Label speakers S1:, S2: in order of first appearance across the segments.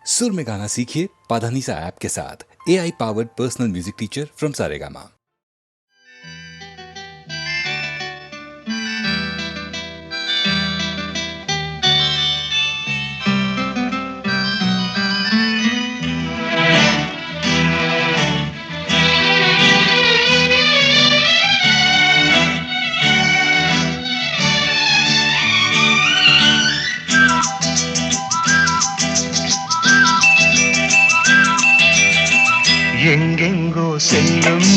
S1: सुर में गाना सीखिए पाधानीसा ऐप के साथ। AI powered personal music teacher from Saregama.
S2: எங்கெங்கோ செல்லும்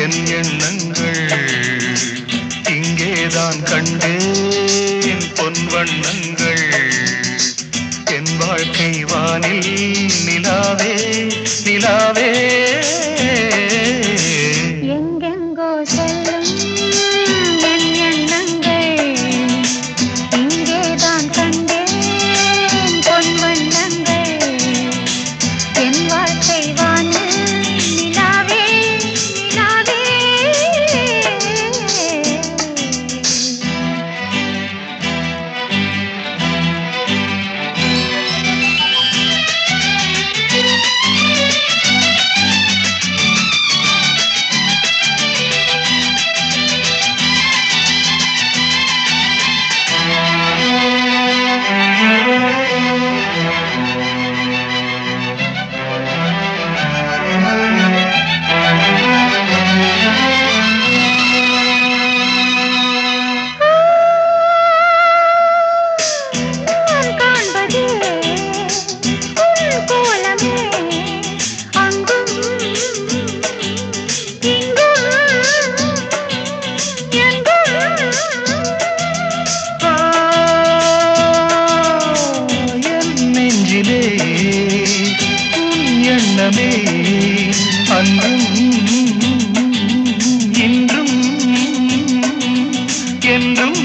S2: என் எண்ணங்கள் இங்கேதான் கண்டேன் பொன் வண்ணங்கள். என் வாழ்க்கை வானில் நிலாவே நிலாவே.
S3: எங்கெங்கோ செல்லும் என் எண்ணங்கள் இங்கேதான் கண்டேன் பொன் வண்ணங்கள். என் வாழ்க்கை அன்றும் இன்றும் என்றும்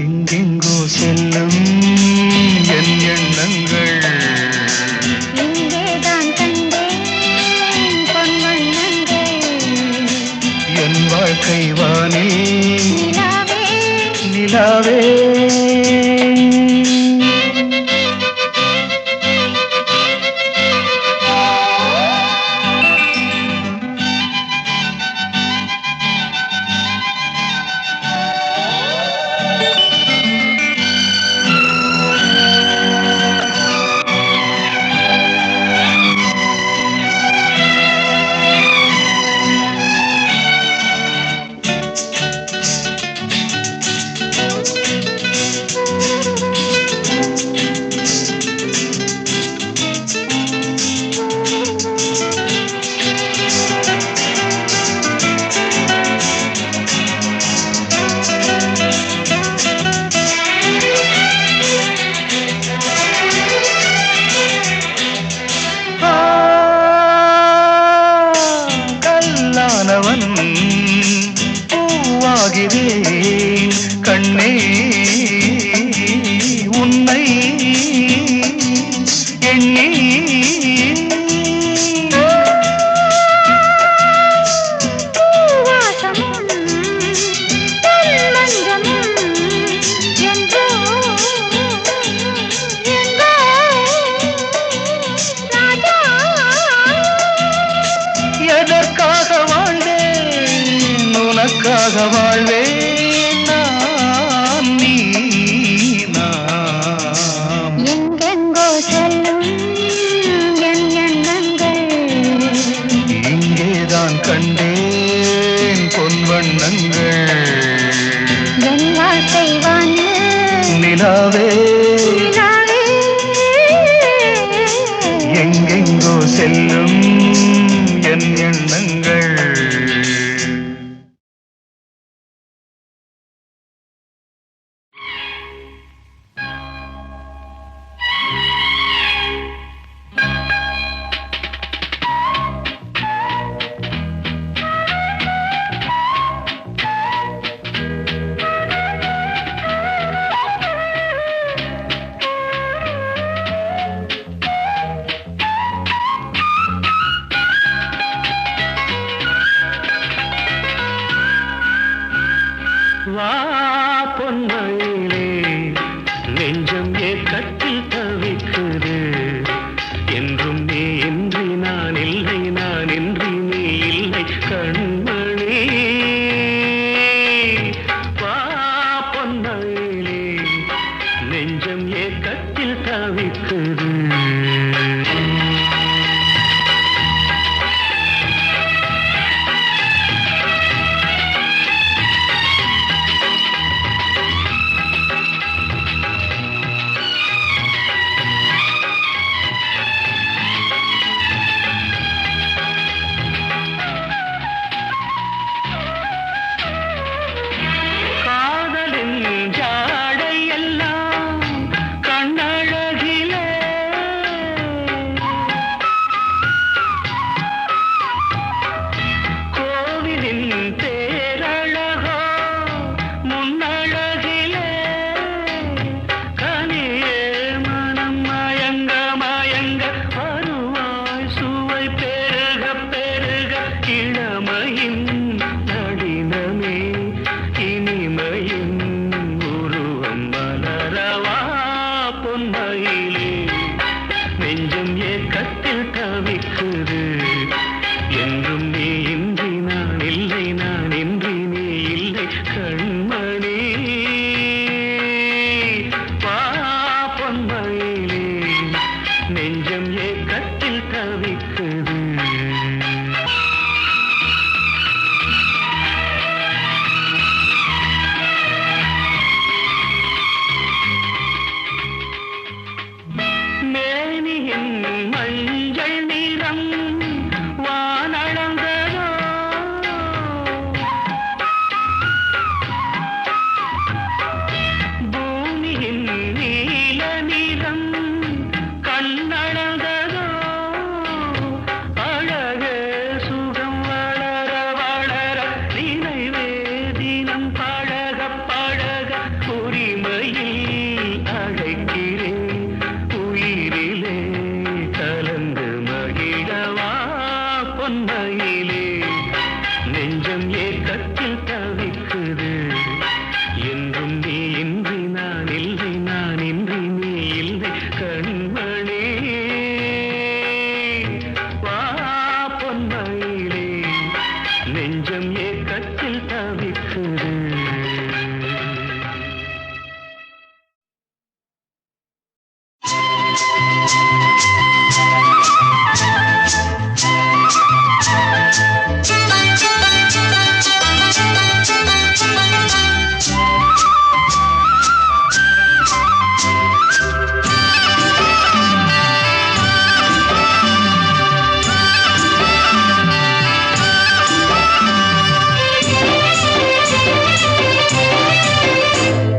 S3: எங்கெங்கோ செல்லும் என் எண்ணங்கள் வாழ்க்கை வானே நிலாவே. பூவாகிறேன் கண்ணே உன்னை எண்ணி. எதற்காக வாழ்ந்தேன் உனக்காக வாழ்வேன் நான் நீ நாம். எங்கெங்கோ செல்லும் என் எண்ணங்கள்
S2: இங்கேதான் கண்டேன் பொன் வண்ணங்கள்.
S3: என் வாழ்க்கை
S2: நிலாவே
S3: நிலாவே.
S2: எங்கெங்கோ செல்லும் என் எண்ணங்கள். வா பொன்மயிலே நெஞ்சம் ஏக்கத்தில் தவிக்குது என்றும் நீ இன்றி நான் இல்லை நான் இன்றி நீ இல்லை கண்மணி வா பொன்மயிலே நெஞ்சம் ஏக்கத்தில் தவிக்குது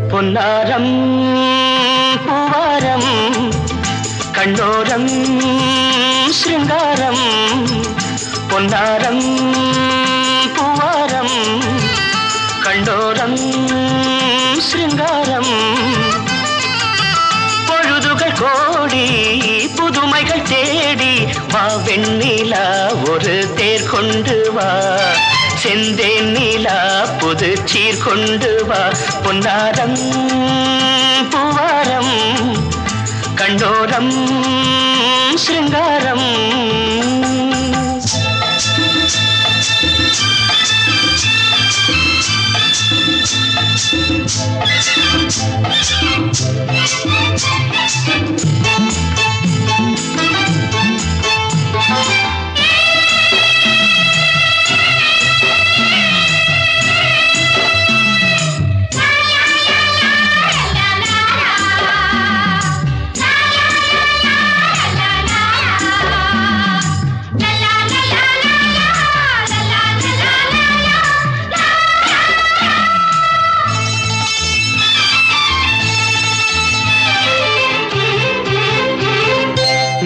S4: பொன்னாரம் பூவாரம் கண்ணோரம் சிருங்காரம் பொன்னாரம் பூவாரம் கண்டோரம் சிருங்காரம் பொழுதுகள் கோடி புதுமைகள் தேடி வா வெண்ணிலா ஒரு தேர் கொண்டு வா செந்தேன் நீலா புது சீர் கொண்டு வா பொன்னாரம் பூவாரம் கண்டோரம் சிருங்காரம்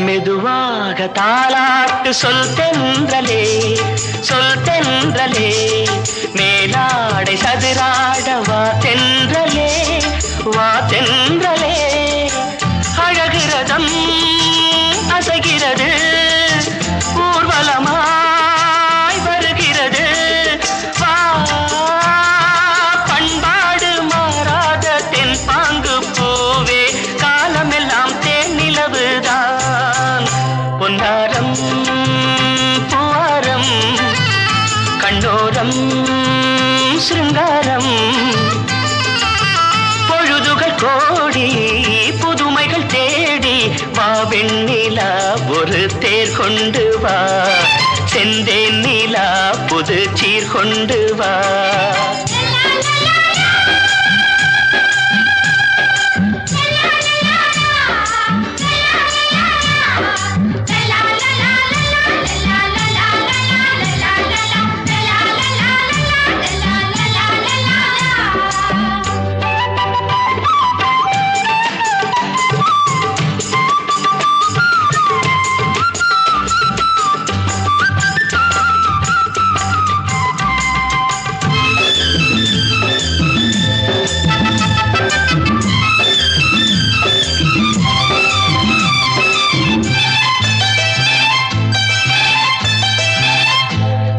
S4: மெதுவாக தாலாட்டு சொல் தென்றலே மேலாடை சதுராட வா தென்றலே அழகிறதம் அசைகிறது ஊர்வலமாய் வருகிறது வா பண்பா கண்டோரம் சிருங்காரம் பொழுதுகள் கோடி புதுமைகள் தேடி வா வெண்ணிலா ஒரு தேர் கொண்டு வா செந்தேன் நிலா புது சீர் கொண்டு வா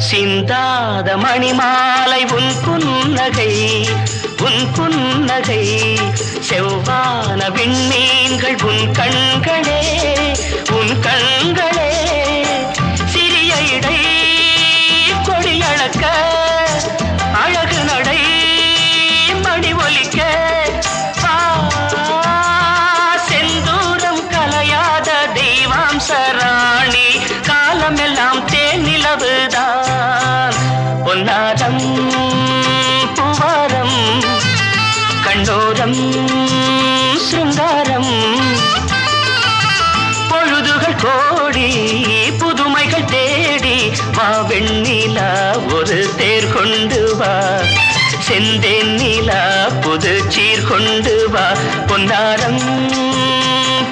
S4: சிந்தாத மணிமாலை உன் புன்னகை செவ்வான விண்மீன்கள் உன் கண்களே சிறிய இடை கொடியளக்க அழகு நடை மணி ஒலிக்க செந்தூரம் கலையாத தெய்வாம் சராணி காலமெல்லாம் தேன் நிலவுதான் பொன்னாரம் பூவாரம் கண்டோரம் சிருங்காரம் பொழுதுகள் கோடி புதுமைகள் தேடி வா வெண்ணிலா ஒரு தேர் கொண்டு வா செந்தேன் நிலா புது சீர் கொண்டு வா பொன்னாரம்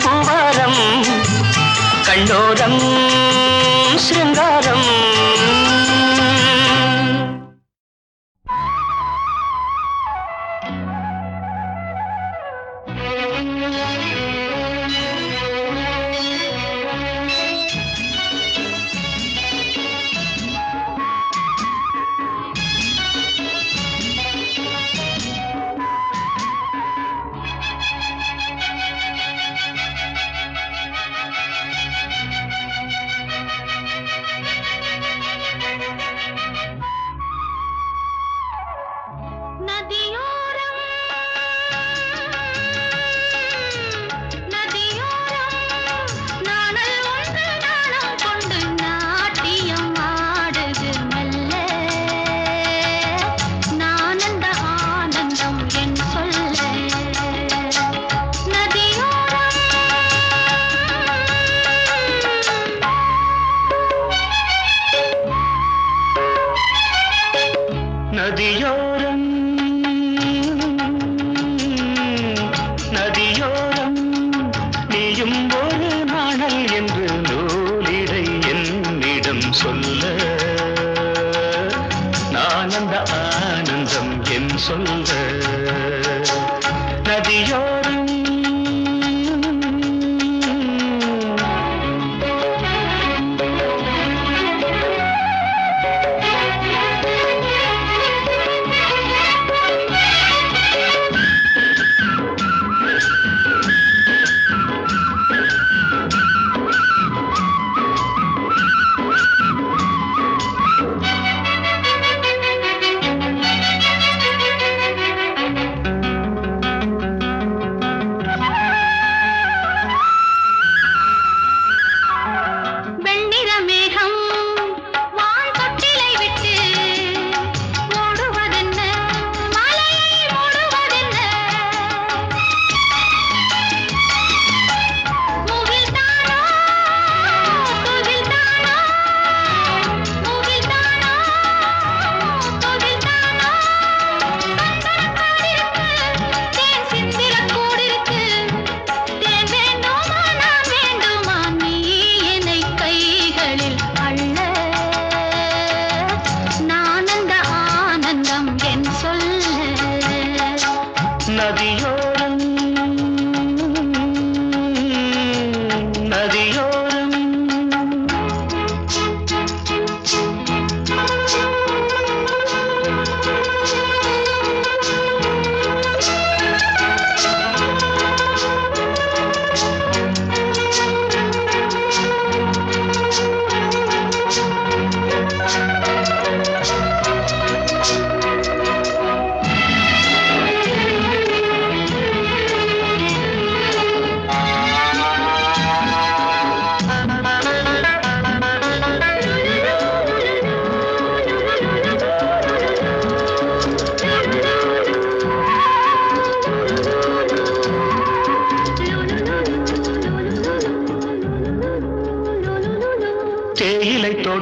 S4: பூவாரம் கண்டோரம் சிருங்காரம் நதியோரம் நீயும் ஒரு நாணல் என்று நூலிடை என்னிடம் சொல்ல நான் அந்த ஆனந்தம் என் சொல்ல நதியோரம்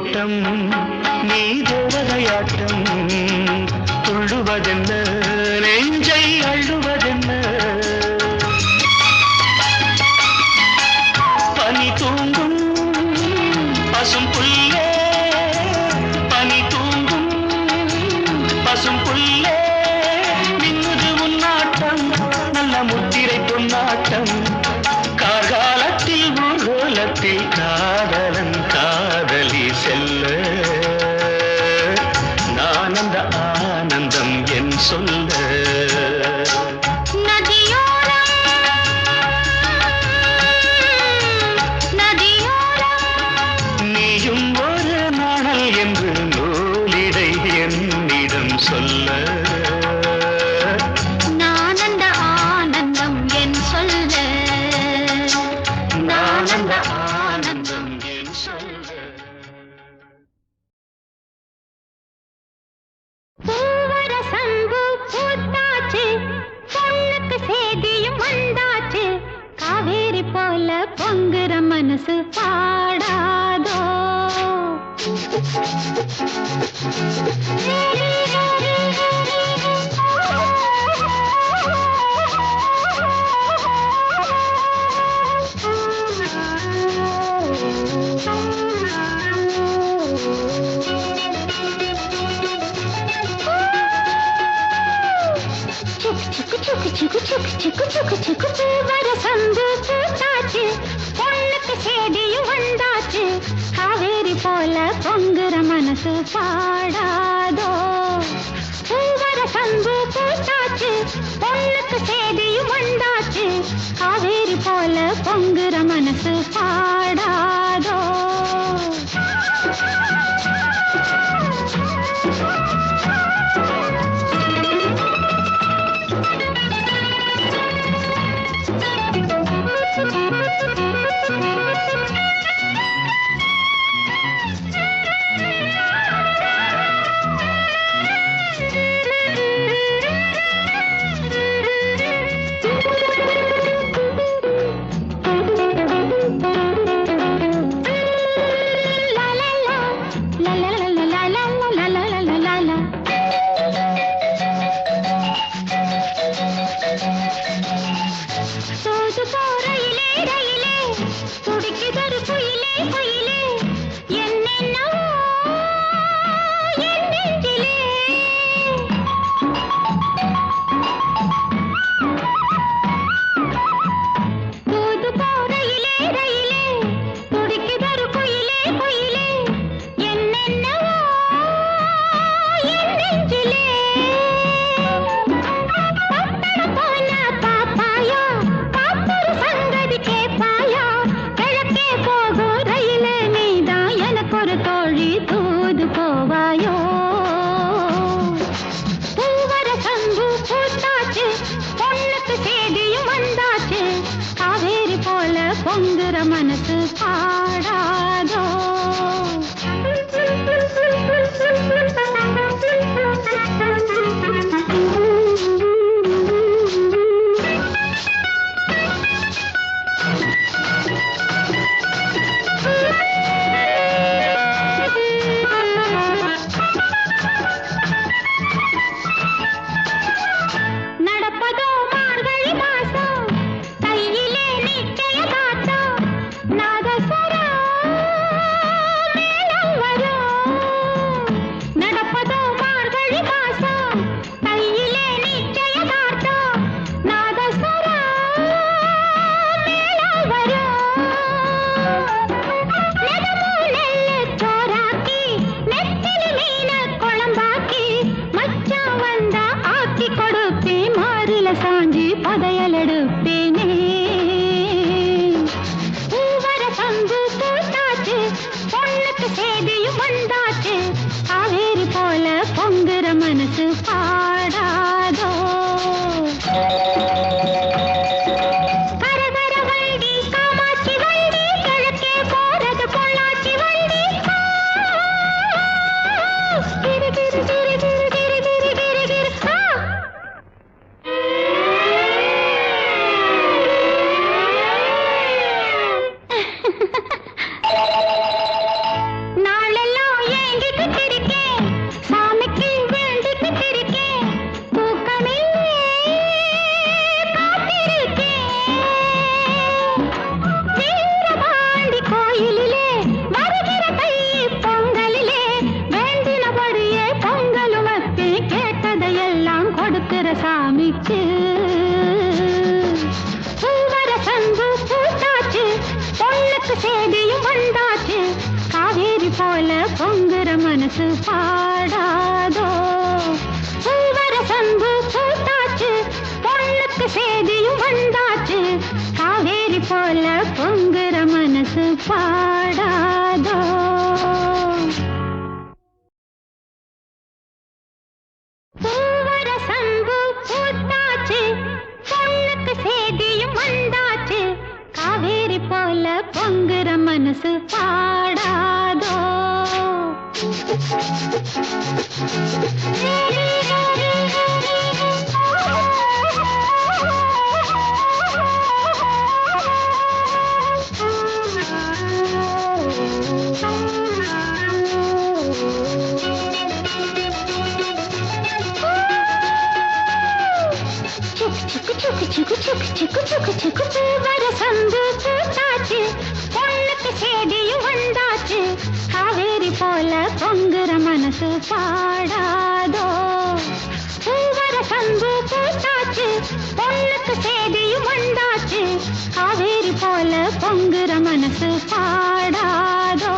S2: தோட்டம் நீ தேவதையாட்டம் துள்ளுவதென்ன நெஞ்சை அள்ளுவதென்ன பனி தூங்கும் பசும் புல்லே பனி தூங்கும் பசும் புல்லே மின்னுது உன்னாட்டம் நல்ல முத்திரை பொன்னாட்டம் கார்காலத்தில் ஊர்கோலத்தில் காதலன் காதலி செல்ல நான் அந்த ஆனந்தம் என் சொல்ல நீயும் ஒரு நாணல் என்று நூலிடை என்னிடம் சொல்ல
S3: நான் அந்த ஆனந்தம் என் சொல்ல
S2: நான் அந்த ஆனந்தம் என் சொல்ல
S3: பூவர சம்பு பூத்தாச்சு பொண்ணுக்கு சேதியும் வந்தாச்சு காவேரி போல பொங்குற மனசு பாடாதோ பூவர சம்பு பூத்தாச்சு பொண்ணுக்கு சேதியும் வந்தாச்சு காவேரி போல பொங்குற மனசு பாடாதோ பூவர சம்பு பூத்தாச்சு பொண்ணுக்கு சேதியும் வந்தாச்சு காவேரி போல பொங்குற மனசு பாடாதோ சாமிக்கு. பூவர சங்கு பூத்தாச்சு, பொண்ணுக்கு சேதியும் வந்தாச்சு, காவேரி போல பொங்குற மனசு பாடாதோ. பூவர சங்கு பூத்தாச்சு, பொண்ணுக்கு சேதியும் வந்தாச்சு, காவேரி போல பொங்குற மனசு பாடாதோ. பூவர சங்கு பூத்தாச்சு, பொண்ணுக்கு சேதியும் வந்தாச்சு, காவேரி போல பொங்குற மனசு பாடாதோ. பூவர சங்கு பூத்தாச்சு, பொண்ணுக்கு சேதியும் வந்தாச்சு, காவேரி போல பொங்குற மனசு பாடாதோ. பூவர சங்கு பூத்தாச்சு, பொண்ணுக்கு சேதியும் வந்தாச்சு, காவேரி போல பொங்குற மனசு பாடாதோ.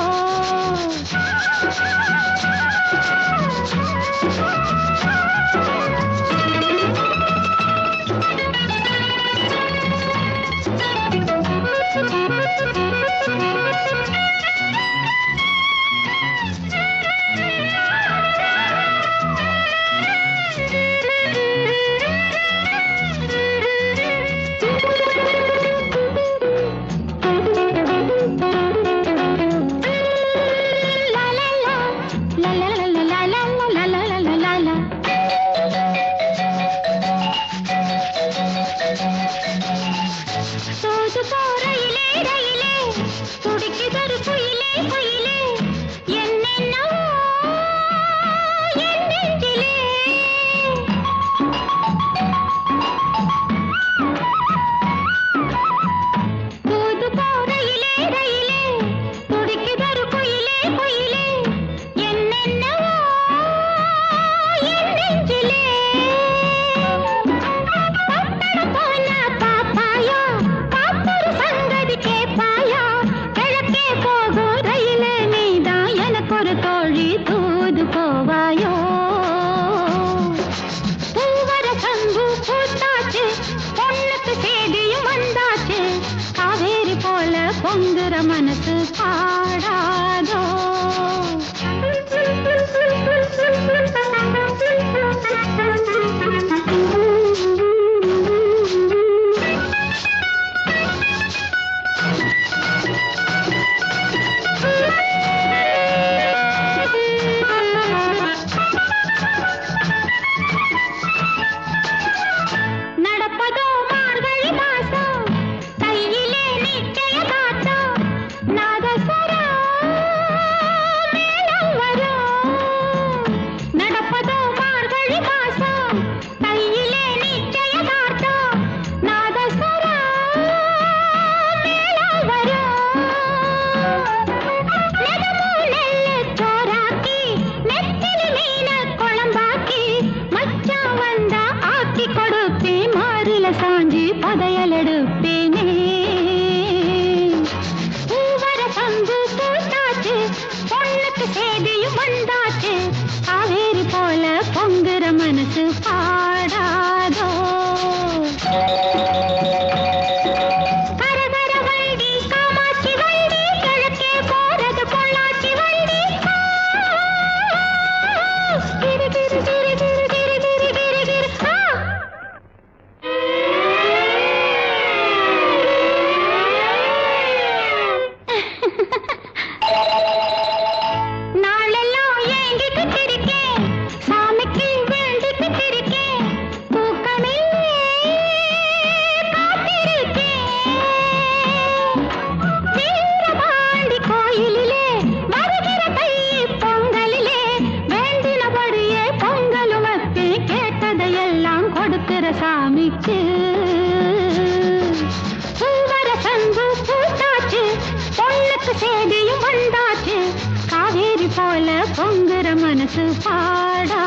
S3: பொங்குற மனசு பாடாதோ. நடப்பதோ மார்கழி மாசம், கையிலே நிச்சய காத்தம், நாதஸ்வரம் மேளம் வரும். நடப்பதோ மார்கழி மாசம், கையிலே நிச்சய காத்தம், நாதஸ்வரம் மேளம் வரும். நெதமோ நெல்லு சோறாக்கி, நெத்திலி மீன குழம்பாக்கி, மச்சான் வந்தா ஆக்கி கொடுப்பேன், மாறில சாஞ்சி பதையல் எடுப்பேனே. பூவர சங்கு பூத்தாச்சு, பொண்ணுக்கு சேதியும் வந்தாச்சு, காவேரி போல பொங்குற மனசு பாடாதோ. கரகர வண்டி காமாட்சி வண்டி, கிழக்கே போறது பொள்ளாச்சி வண்டி. கிரு கிரு கிரு கிரு கிரு கிரு கிரு கிரு. நாளெல்லாம் ஏங்கிக்கிட்டு இருக்கேன், சாமிக்கு வேண்டிக்கிட்டு இருக்கேன், தூக்கமில்லே காத்திருக்கேன். வீரபாண்டி கோயிலிலே வருகிற தை பொங்கலிலே, வேண்டினபடியே பொங்கலும் வைப்பேன், கேட்டதையெல்லாம் கொடுக்கிற சாமிக்கு. பூவர சங்கு பூத்தாச்சு, பொண்ணுக்கு சேதியும் வந்தாச்சு, காவேரி போல பொங்குற மனசு பாடா.